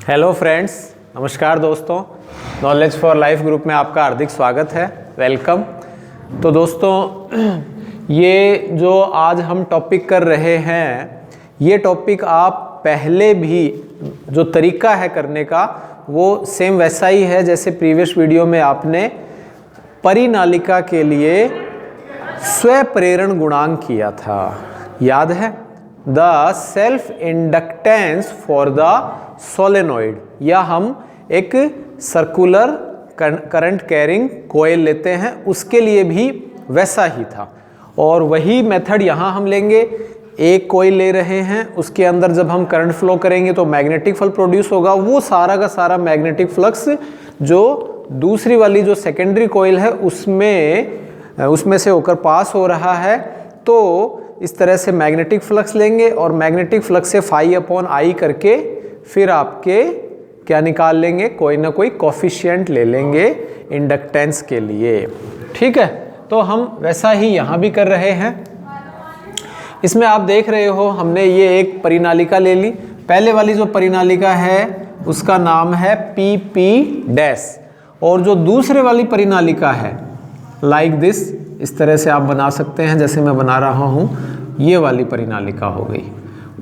Hello friends, नमस्कार दोस्तों। Knowledge for life group में आपका हार्दिक स्वागत है, वेलकम। तो दोस्तों, ये जो आज हम टॉपिक कर रहे हैं, ये टॉपिक आप पहले भी जो तरीका है करने का वो सेम वैसा ही है जैसे प्रीवियस वीडियो में आपने परिनालिका के लिए स्वप्रेरण गुणांक किया था, याद है। The self inductance for the solenoid, या हम एक सर्कुलर करंट कैरिंग कोयल लेते हैं, उसके लिए भी वैसा ही था। और वही मेथड यहाँ हम लेंगे। एक कोयल ले रहे हैं, उसके अंदर जब हम करंट फ्लो करेंगे तो मैग्नेटिक फील्ड प्रोड्यूस होगा। वो सारा का सारा मैग्नेटिक फ्लक्स जो दूसरी वाली जो सेकेंडरी कोयल है उसमें से होकर पास हो रहा है। तो इस तरह से मैग्नेटिक फ्लक्स लेंगे और मैग्नेटिक फ्लक्स से phi/I करके फिर आपके क्या निकाल लेंगे, कोई ना कोई कोफिशिएंट ले लेंगे इंडक्टेंस के लिए, ठीक है। तो हम वैसा ही यहाँ भी कर रहे हैं। इसमें आप देख रहे हो हमने ये एक परिनालिका ले ली। पहले वाली जो परिनालिका है उसका नाम है PP', और जो दूसरे वाली परिनालिका है लाइक दिस, इस तरह से आप बना सकते हैं जैसे मैं बना रहा हूँ। ये वाली परिनालिका हो गई,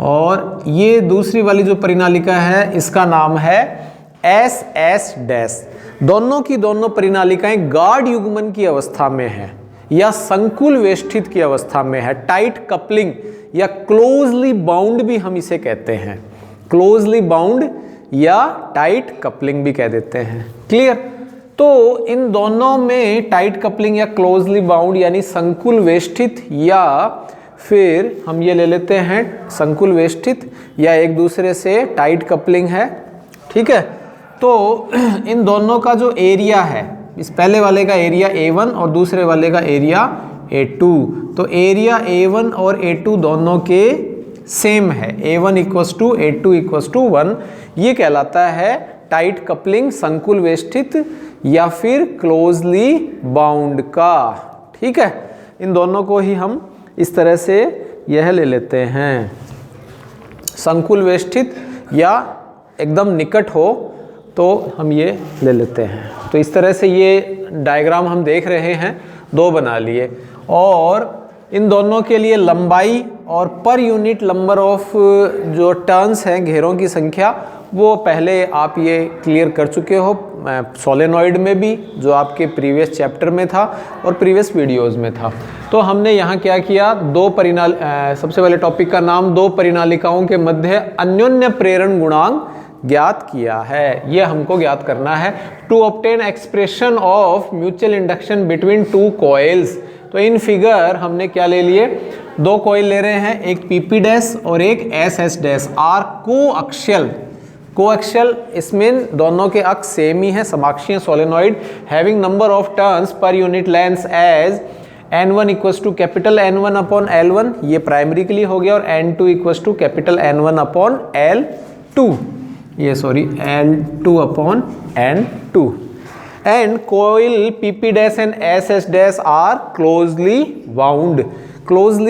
और ये दूसरी वाली जो परिनालिका है इसका नाम है SS'। दोनों की दोनों परिनालिकाएं गाढ़ युग्मन की अवस्था में है या संकुल वेष्टित की अवस्था में है। टाइट कपलिंग या क्लोजली बाउंड भी हम इसे कहते हैं। क्लोजली बाउंड या टाइट कपलिंग भी कह देते हैं, क्लियर। तो इन दोनों में टाइट कपलिंग या क्लोजली बाउंड यानी संकुल वेष्टित, या फिर हम ये ले लेते हैं संकुल वेष्टित या एक दूसरे से टाइट कपलिंग है, ठीक है। तो इन दोनों का जो एरिया है, इस पहले वाले का एरिया A1 और दूसरे वाले का एरिया A2, तो एरिया A1 और A2 दोनों के सेम है। A1 = A2 = 1। ये कहलाता है टाइट कपलिंग, संकुल वेष्टित या फिर क्लोजली बाउंड का, ठीक है। इन दोनों को ही हम इस तरह से यह ले लेते हैं, संकुल वेष्टित या एकदम निकट हो तो हम ये ले लेते हैं। तो इस तरह से ये डायग्राम हम देख रहे हैं, दो बना लिए। और इन दोनों के लिए लंबाई और पर यूनिट नंबर ऑफ जो टर्न्स हैं, घेरों की संख्या, वो पहले आप ये क्लियर कर चुके हो सोलेनॉइड में भी, जो आपके प्रीवियस चैप्टर में था और प्रीवियस वीडियोस में था। तो हमने यहाँ क्या किया, सबसे पहले टॉपिक का नाम दो परिनालिकाओं के मध्य अन्योन्य प्रेरण गुणांक ज्ञात किया है। ये हमको ज्ञात करना है। To obtain expression of mutual induction between two coils. तो इन फिगर हमने क्या ले लिए, दो कॉइल ले रहे हैं, एक PP' और एक SS' आर कोएक्सियल, इसमें दोनों के अक्ष सेम ही है, समाक्षीय solenoid, having number of turns per unit length as N1 = N1/L1, ये प्राइमरी के लिए हो गया, और N2 = N1/L2, ये sorry L2/N2। And coil PP' and SS' are closely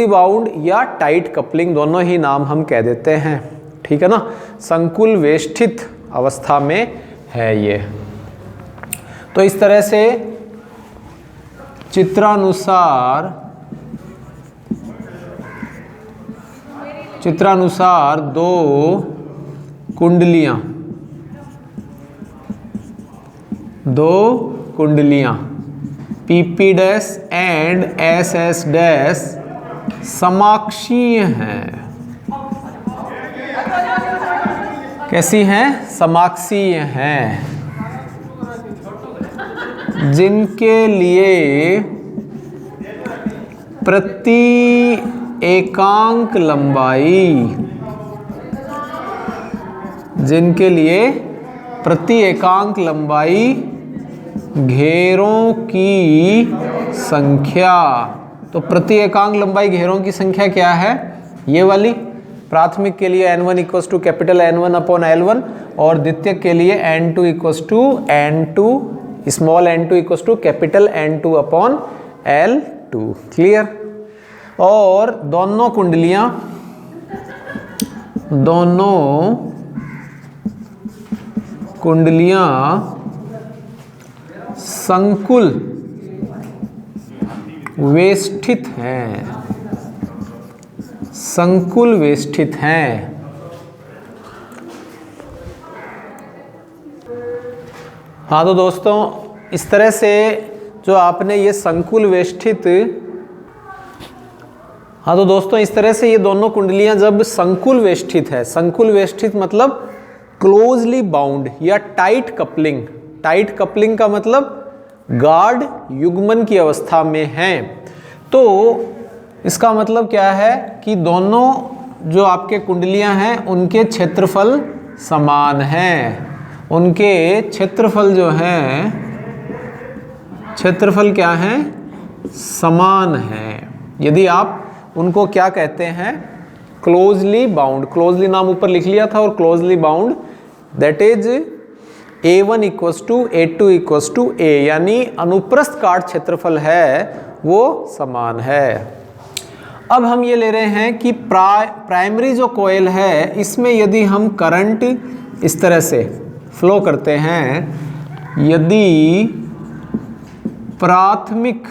bound या टाइट कपलिंग, दोनों ही नाम हम कह देते हैं, ठीक है ना। संकुल वेष्टित अवस्था में है ये। तो इस तरह से चित्रानुसार दो कुंडलियां PP' एंड SS' समाक्षीय हैं। कैसी हैं? समाक्षीय हैं, जिनके लिए प्रति एकांक लंबाई घेरों की संख्या। तो प्रति एकांक लंबाई घेरों की संख्या क्या है, ये वाली। प्राथमिक के लिए N1 = N1/L1 और द्वितीयक के लिए N2 = N2/L2, क्लियर। और दोनों कुंडलियां संकुल वेष्टित हैं, संकुल वेष्टित हैं। हाँ तो दोस्तों इस तरह से जो आपने ये संकुल वेष्टित, हाँ तो दोस्तों इस तरह से ये दोनों कुंडलियां जब संकुल वेष्टित है, संकुल वेष्टित मतलब क्लोजली बाउंड या टाइट कपलिंग, टाइट कपलिंग का मतलब गाढ़ युग्मन की अवस्था में हैं, तो इसका मतलब क्या है कि दोनों जो आपके कुंडलियां हैं उनके क्षेत्रफल समान हैं, उनके क्षेत्रफल जो हैं, क्षेत्रफल क्या हैं, समान हैं। यदि आप उनको क्या कहते हैं, क्लोजली बाउंड, क्लोजली नाम ऊपर लिख लिया था, और closely bound that is A1 equals to A2 equals to A, यानी अनुप्रस्थ काट क्षेत्रफल है वो समान है। अब हम ये ले रहे हैं कि प्राइमरी जो कॉइल है इसमें यदि हम करंट इस तरह से फ्लो करते हैं, यदि प्राथमिक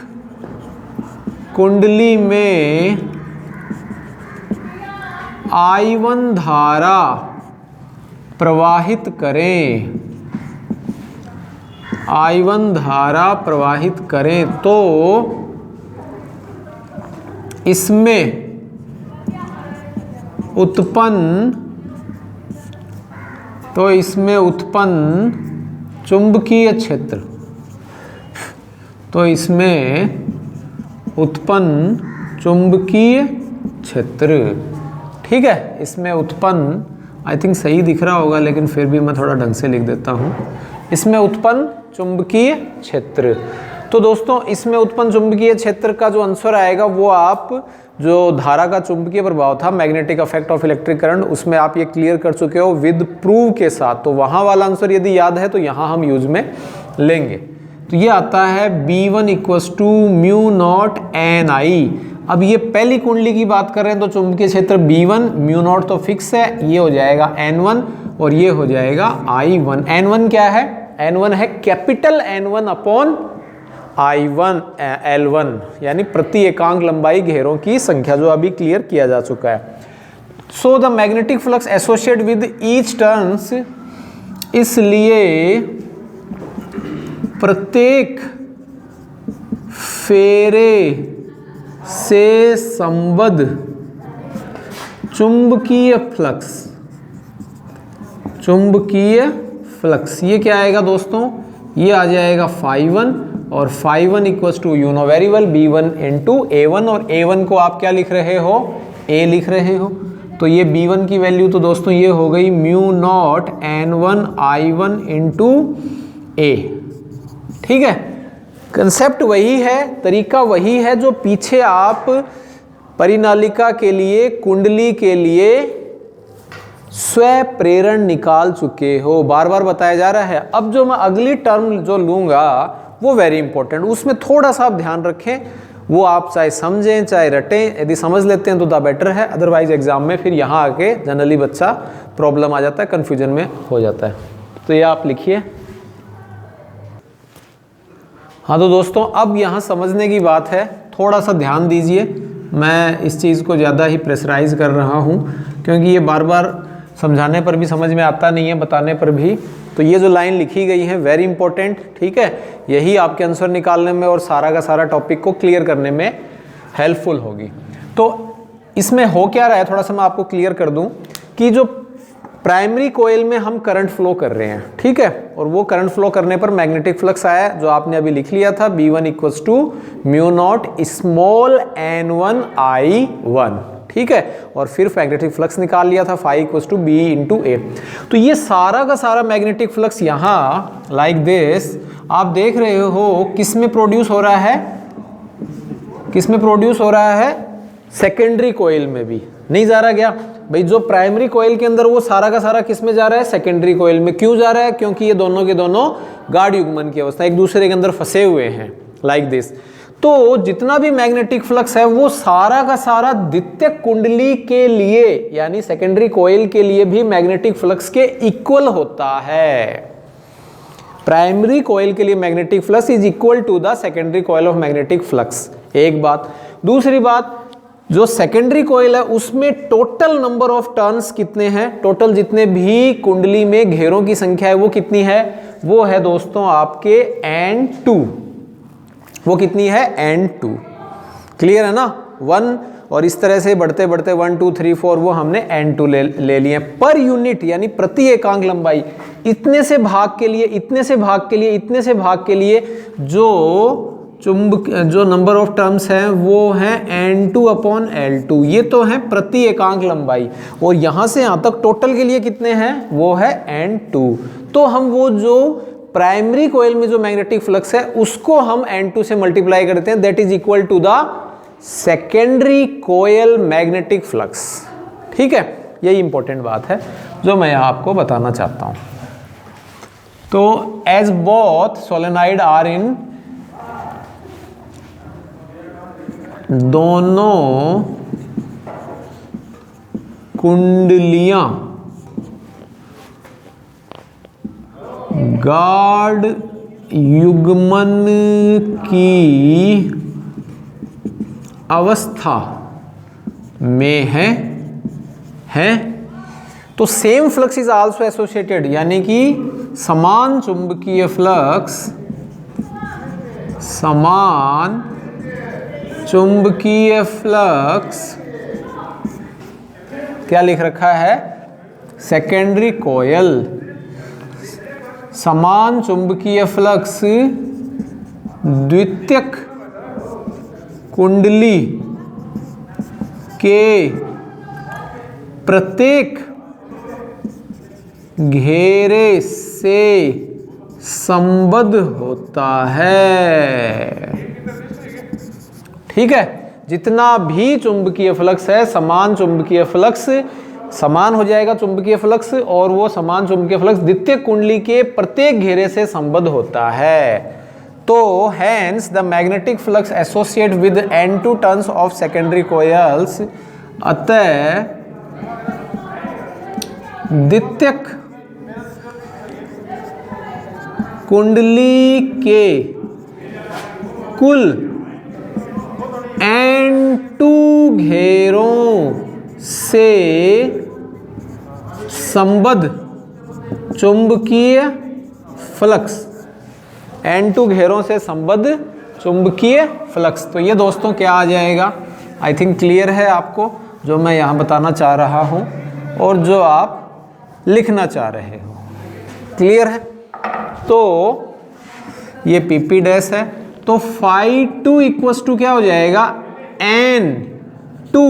कुंडली में I1 धारा प्रवाहित करें, I1 धारा प्रवाहित करें तो इसमें उत्पन्न चुंबकीय क्षेत्र, तो इसमें उत्पन्न चुंबकीय क्षेत्र, ठीक है, इसमें उत्पन्न, आई थिंक सही दिख रहा होगा लेकिन फिर भी मैं थोड़ा ढंग से लिख देता हूँ, इसमें उत्पन्न चुंबकीय क्षेत्र। तो दोस्तों इसमें उत्पन्न चुंबकीय क्षेत्र का जो आंसर आएगा वो आप जो धारा का चुंबकीय प्रभाव था, magnetic effect of electric current, उसमें आप ये क्लियर कर चुके हो विद प्रूव के साथ, तो वहाँ वाला आंसर यदि याद है तो यहाँ हम यूज में लेंगे। तो ये आता है B1 equals to mu naught NI। अब ये पहली कुंडली की बात कर रहे हैं तो चुंबकीय क्षेत्र B1, म्यू नॉट तो फिक्स है, ये हो जाएगा N1 और ये हो जाएगा I1। N1 क्या है, N1 है capital N1 upon I1 L1, यानी प्रति एकांक लंबाई घेरों की संख्या, जो अभी क्लियर किया जा चुका है। So the magnetic flux associate with each turns, इसलिए प्रत्येक फेरे से संबद्ध चुंबकीय फ्लक्स, चुंबकीय फ्लक्स ये क्या आएगा दोस्तों, ये आ जाएगा φ1, और φ1 equals to you know very well B1 into A1, और A1 को आप क्या लिख रहे हो, A लिख रहे हो, तो ये B1 की वैल्यू तो दोस्तों ये हो गई mu naught N1 I1 into A, ठीक है। कंसेप्ट वही है, तरीका वही है जो पीछे आप परिनालिका के लिए, कुंडली के लिए स्व प्रेरण निकाल चुके हो, बार बार बताया जा रहा है। अब जो मैं अगली टर्म जो लूँगा वो वेरी इंपॉर्टेंट, उसमें थोड़ा सा आप ध्यान रखें, वो आप चाहे समझें चाहे रटें, यदि समझ लेते हैं तो द बेटर है, अदरवाइज एग्जाम में फिर यहाँ आके जनरली बच्चा प्रॉब्लम आ जाता है, कन्फ्यूजन में हो जाता है। तो ये आप लिखिए। हाँ तो दोस्तों अब यहाँ समझने की बात है, थोड़ा सा ध्यान दीजिए, मैं इस चीज़ को ज़्यादा ही प्रेशराइज कर रहा हूँ क्योंकि ये बार बार समझाने पर भी समझ में आता नहीं है, बताने पर भी। तो ये जो लाइन लिखी गई है वेरी इंपॉर्टेंट, ठीक है, यही आपके आंसर निकालने में और सारा का सारा टॉपिक को क्लियर करने में हेल्पफुल होगी। तो इसमें हो क्या रहा है, थोड़ा सा मैं आपको क्लियर कर दूं कि जो प्राइमरी कोयल में हम करंट फ्लो कर रहे हैं, ठीक है, और वो करंट फ्लो करने पर मैग्नेटिक फ्लक्स आया जो आपने अभी लिख लिया था B1 equals to mu naught small N1 I1, ठीक है, और फिर मैग्नेटिक फ्लक्स निकाल लिया था φ equals to B into A। तो ये सारा का सारा मैग्नेटिक फ्लक्स यहाँ लाइक दिस आप देख रहे हो किस में प्रोड्यूस हो रहा है, किस में प्रोड्यूस हो रहा है, सेकेंडरी कोयल में भी नहीं जा रहा क्या भाई, जो प्राइमरी कोयल के अंदर वो सारा का सारा किस में जा रहा है, सेकेंडरी कोयल में। क्यों जा रहा है, क्योंकि ये दोनों के दोनों गाढ़ युग्मन की अवस्था एक दूसरे के अंदर फंसे हुए हैं लाइक दिस। तो जितना भी मैग्नेटिक फ्लक्स है वो सारा का सारा द्वितीयक कुंडली के लिए यानी सेकेंडरी कोयल के लिए भी मैग्नेटिक फ्लक्स के इक्वल होता है, प्राइमरी कॉइल के लिए magnetic flux is equal to the secondary coil of magnetic flux, एक बात। दूसरी बात, जो सेकेंडरी कॉइल है उसमें टोटल नंबर ऑफ टर्न्स कितने हैं, टोटल जितने भी कुंडली में घेरों की संख्या है वो कितनी है, वो है दोस्तों आपके N2, वो कितनी है N2। क्लियर है ना, 1, और इस तरह से बढ़ते बढ़ते 1 2 3 4 वो हमने N2 ले लिए। पर यूनिट यानी प्रति एकांक लंबाई, इतने से भाग के लिए, इतने से भाग के लिए, इतने से भाग के लिए जो नंबर ऑफ टर्म्स हैं वो हैं N2/L2, ये तो है प्रति एकांक लंबाई। और यहां से यहां तक टोटल के लिए कितने हैं, वो है N2। तो हम वो जो प्राइमरी कोयल में जो मैग्नेटिक फ्लक्स है उसको हम N2 से मल्टीप्लाई करते हैं, that is equal to the secondary coil magnetic flux. ठीक है, यही इंपॉर्टेंट बात है जो मैं यहां आपको बताना चाहता हूं। तो as both solenoid are in, दोनों कुंडलियां गार्ड युग्मन की अवस्था में है तो same flux is also associated, यानी कि समान चुंबकीय फ्लक्स, समान चुंबकीय फ्लक्स क्या लिख रखा है, सेकेंडरी कॉयल, समान चुंबकीय फ्लक्स द्वितीयक कुंडली के प्रत्येक घेरे से संबद्ध होता है। ठीक है, जितना भी चुंबकीय फ्लक्स है, समान चुंबकीय फ्लक्स, समान हो जाएगा चुंबकीय फ्लक्स, और वो समान चुंबकीय फ्लक्स द्वितीय कुंडली के प्रत्येक घेरे से संबद्ध होता है। तो hence the magnetic flux associate with N2 turns of secondary coils, अतः द्वितीयक कुंडली के कुल N2 घेरों से संबद्ध चुंबकीय फ्लक्स, N2 घेरों से संबद्ध चुंबकीय फ्लक्स। तो ये दोस्तों क्या आ जाएगा, आई थिंक क्लियर है आपको जो मैं यहाँ बताना चाह रहा हूँ और जो आप लिखना चाह रहे हो, क्लियर है। तो ये PP डैश है, तो φ2 इक्वल्स टू क्या हो जाएगा, N2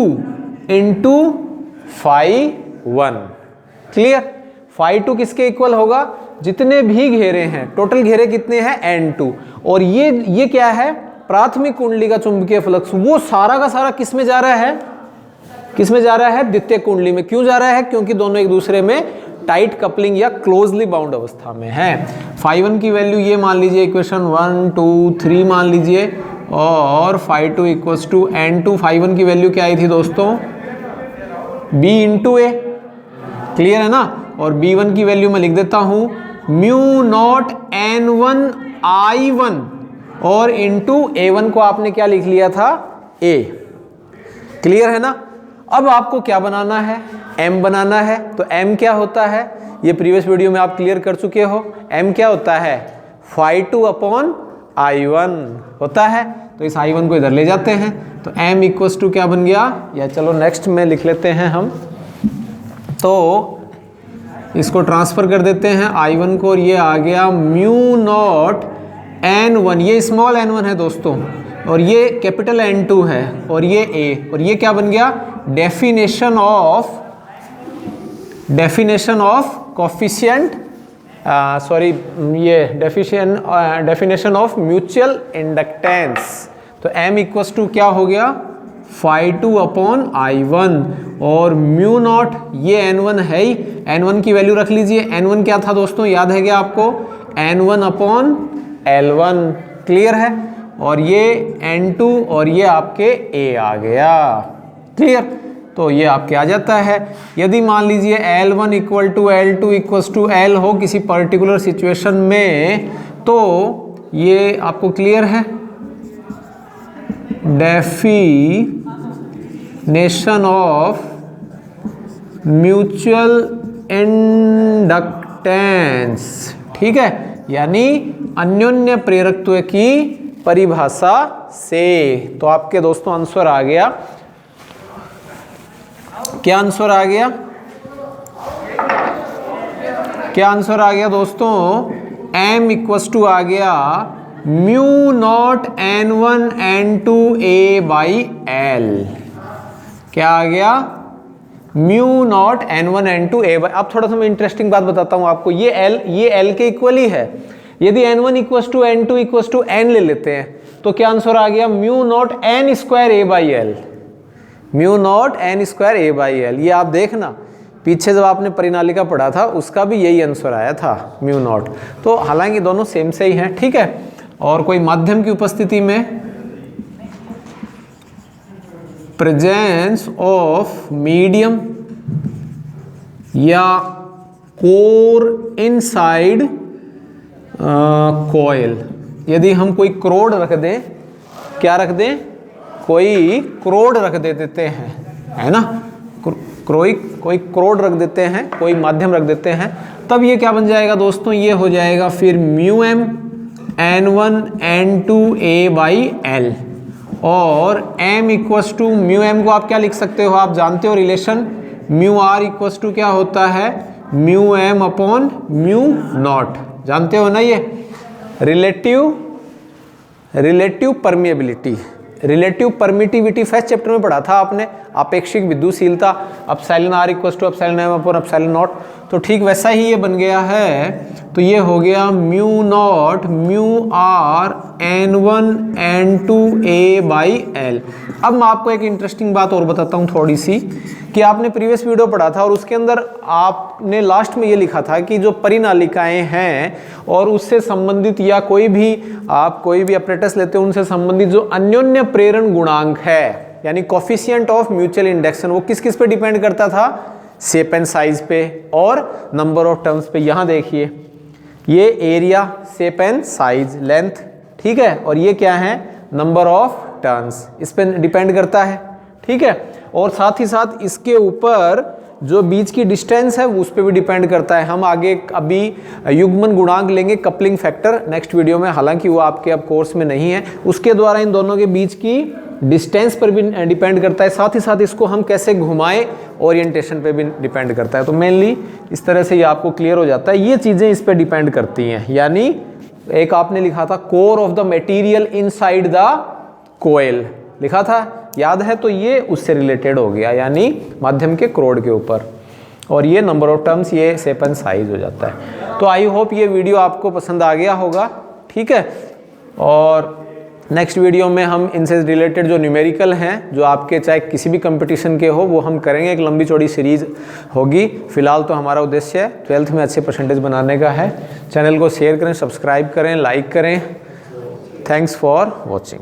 इंटू φ1। क्लियर, φ2 किसके इक्वल होगा, जितने भी घेरे हैं, टोटल घेरे कितने हैं N2, और ये क्या है, प्राथमिक कुंडली का चुंबकीय फ्लक्स, वो सारा का सारा किस में जा रहा है, किस में जा रहा है, द्वितीय कुंडली में। क्यों जा रहा है, क्योंकि दोनों एक दूसरे में टाइट कपलिंग या क्लोजली बाउंड अवस्था में है। φ1 की वैल्यू ये मान लीजिए, इक्वेशन 1 2 3 मान लीजिए, और φ2 इक्वल्स टू N2, φ1 की वैल्यू क्या आई थी दोस्तों, B इंटू ए, क्लियर है ना। और B1 की वैल्यू मैं लिख देता हूं μ0 N1 I1, और इंटू A1 को आपने क्या लिख लिया था, A। क्लियर है ना। अब आपको क्या बनाना है, M बनाना है। तो M क्या होता है, ये प्रीवियस वीडियो में आप क्लियर कर चुके हो। M क्या होता है, φ2/I1 होता है। तो इस I1 को इधर ले जाते हैं, तो M इक्वल्स टू क्या बन गया, या चलो नेक्स्ट में लिख लेते हैं हम, तो इसको ट्रांसफर कर देते हैं I1 को, और ये आ गया μ0 N1, ये स्मॉल n1 है दोस्तों, और ये कैपिटल N2 है, और ये A, और ये क्या बन गया, डेफिनेशन ऑफ कोफिशिएंट, सॉरी ये डेफिनेशन ऑफ म्यूचुअल इंडक्टेंस। तो M इक्वल्स टू क्या हो गया, φ2/I1, और μ0 ये N1 है ही, N1 की वैल्यू रख लीजिए। N1 क्या था दोस्तों, याद है क्या आपको, N1/L1, क्लियर है। और ये N2, और ये आपके A आ गया, क्लियर। तो ये आपके आ जाता है। यदि मान लीजिए L1 equal to L2 equal to L हो किसी पर्टिकुलर सिचुएशन में, तो ये आपको क्लियर है। डेफिनेशन ऑफ म्यूचुअल इंडक्टेंस, ठीक है, यानी अन्योन्य प्रेरकत्व की परिभाषा से। तो आपके दोस्तों आंसर आ गया, क्या आंसर आ गया, क्या आंसर आ गया दोस्तों? m इक्वस टू आ गया mu not n1 n2 a by l। क्या आ गया? Mu not n1 n2 a by. अब थोड़ा सा मैं इंटरेस्टिंग बात बताता हूं आपको। ये l के इक्वल ही है। यदि n1 equals to n2 equals to n ले लेते हैं तो क्या आंसर आ गया? Mu naught n square a by l। Mu naught n square a by l। ये आप देखना पीछे जब आपने परिनालिका पढ़ा था उसका भी यही आंसर आया था, म्यू नॉट। तो हालांकि दोनों सेम से ही हैं, ठीक है। और कोई माध्यम की उपस्थिति में प्रेजेंस ऑफ मीडियम या कोर इनसाइड कॉइल, यदि हम कोई क्रोड रख दें, क्या रख दें? कोई क्रोड रख देते हैं, है ना, कोई क्रोड रख देते हैं, कोई माध्यम रख देते हैं, तब ये क्या बन जाएगा दोस्तों? ये हो जाएगा फिर mu M n1 n2 a by l। और m equals to mu M को आप क्या लिख सकते हो? आप जानते हो relation mu R equals to क्या होता है? Mu M upon mu naught, जानते हो ना ये relative permeability, relative permittivity first chapter में पढ़ा था आपने, आपेक्षिक विद्युशीलता, epsilon R equal to epsilon M upon epsilon naught. तो ठीक वैसा ही ये बन गया है। तो ये हो गया mu naught mu R n1 n2 a by l। अब मैं आपको एक इंटरेस्टिंग बात और बताता हूँ थोड़ी सी, कि आपने प्रीवियस वीडियो पढ़ा था और उसके अंदर आपने लास्ट में ये लिखा था कि जो परिनालिकाएं हैं और उससे संबंधित या कोई भी अपरेटस लेते हो उनसे संबंधित जो अन्योन्य प्रेरण गुणांक है, यानी कोफिशिएंट ऑफ म्यूचुअल इंडक्शन, वो किस किस पे डिपेंड करता था? शेप एंड साइज पे और नंबर ऑफ टर्म्स पे। यहाँ देखिए ये area, shape and size, length, ठीक है, और ये क्या है? नंबर ऑफ टर्न्स, इस पे डिपेंड करता है, ठीक है। और साथ ही साथ इसके ऊपर जो बीच की डिस्टेंस है उस पर भी डिपेंड करता है। हम आगे अभी युग्मन गुणांक लेंगे, कपलिंग फैक्टर, नेक्स्ट वीडियो में, हालांकि वो आपके अब कोर्स में नहीं है। उसके द्वारा इन दोनों के बीच की डिस्टेंस पर भी डिपेंड करता है। साथ ही साथ इसको हम कैसे घुमाएं, ओरिएंटेशन पे भी डिपेंड करता है। तो मेनली इस तरह से ये आपको क्लियर हो जाता है, ये चीज़ें इस पर डिपेंड करती हैं। यानी एक आपने लिखा था core of the material inside the coil, लिखा था, याद है? तो ये उससे रिलेटेड हो गया, यानी माध्यम के क्रोड के ऊपर। और ये नंबर ऑफ टर्म्स, ये शेप एंड साइज हो जाता है। तो आई होप ये वीडियो आपको पसंद आ गया होगा, ठीक है। और नेक्स्ट वीडियो में हम इनसे रिलेटेड जो न्यूमेरिकल हैं, जो आपके चाहे किसी भी कंपटीशन के हो, वो हम करेंगे। एक लंबी चौड़ी सीरीज होगी। फिलहाल तो हमारा उद्देश्य है 12th में अच्छे परसेंटेज बनाने का है। चैनल को शेयर करें, सब्सक्राइब करें, लाइक करें। Thanks for watching.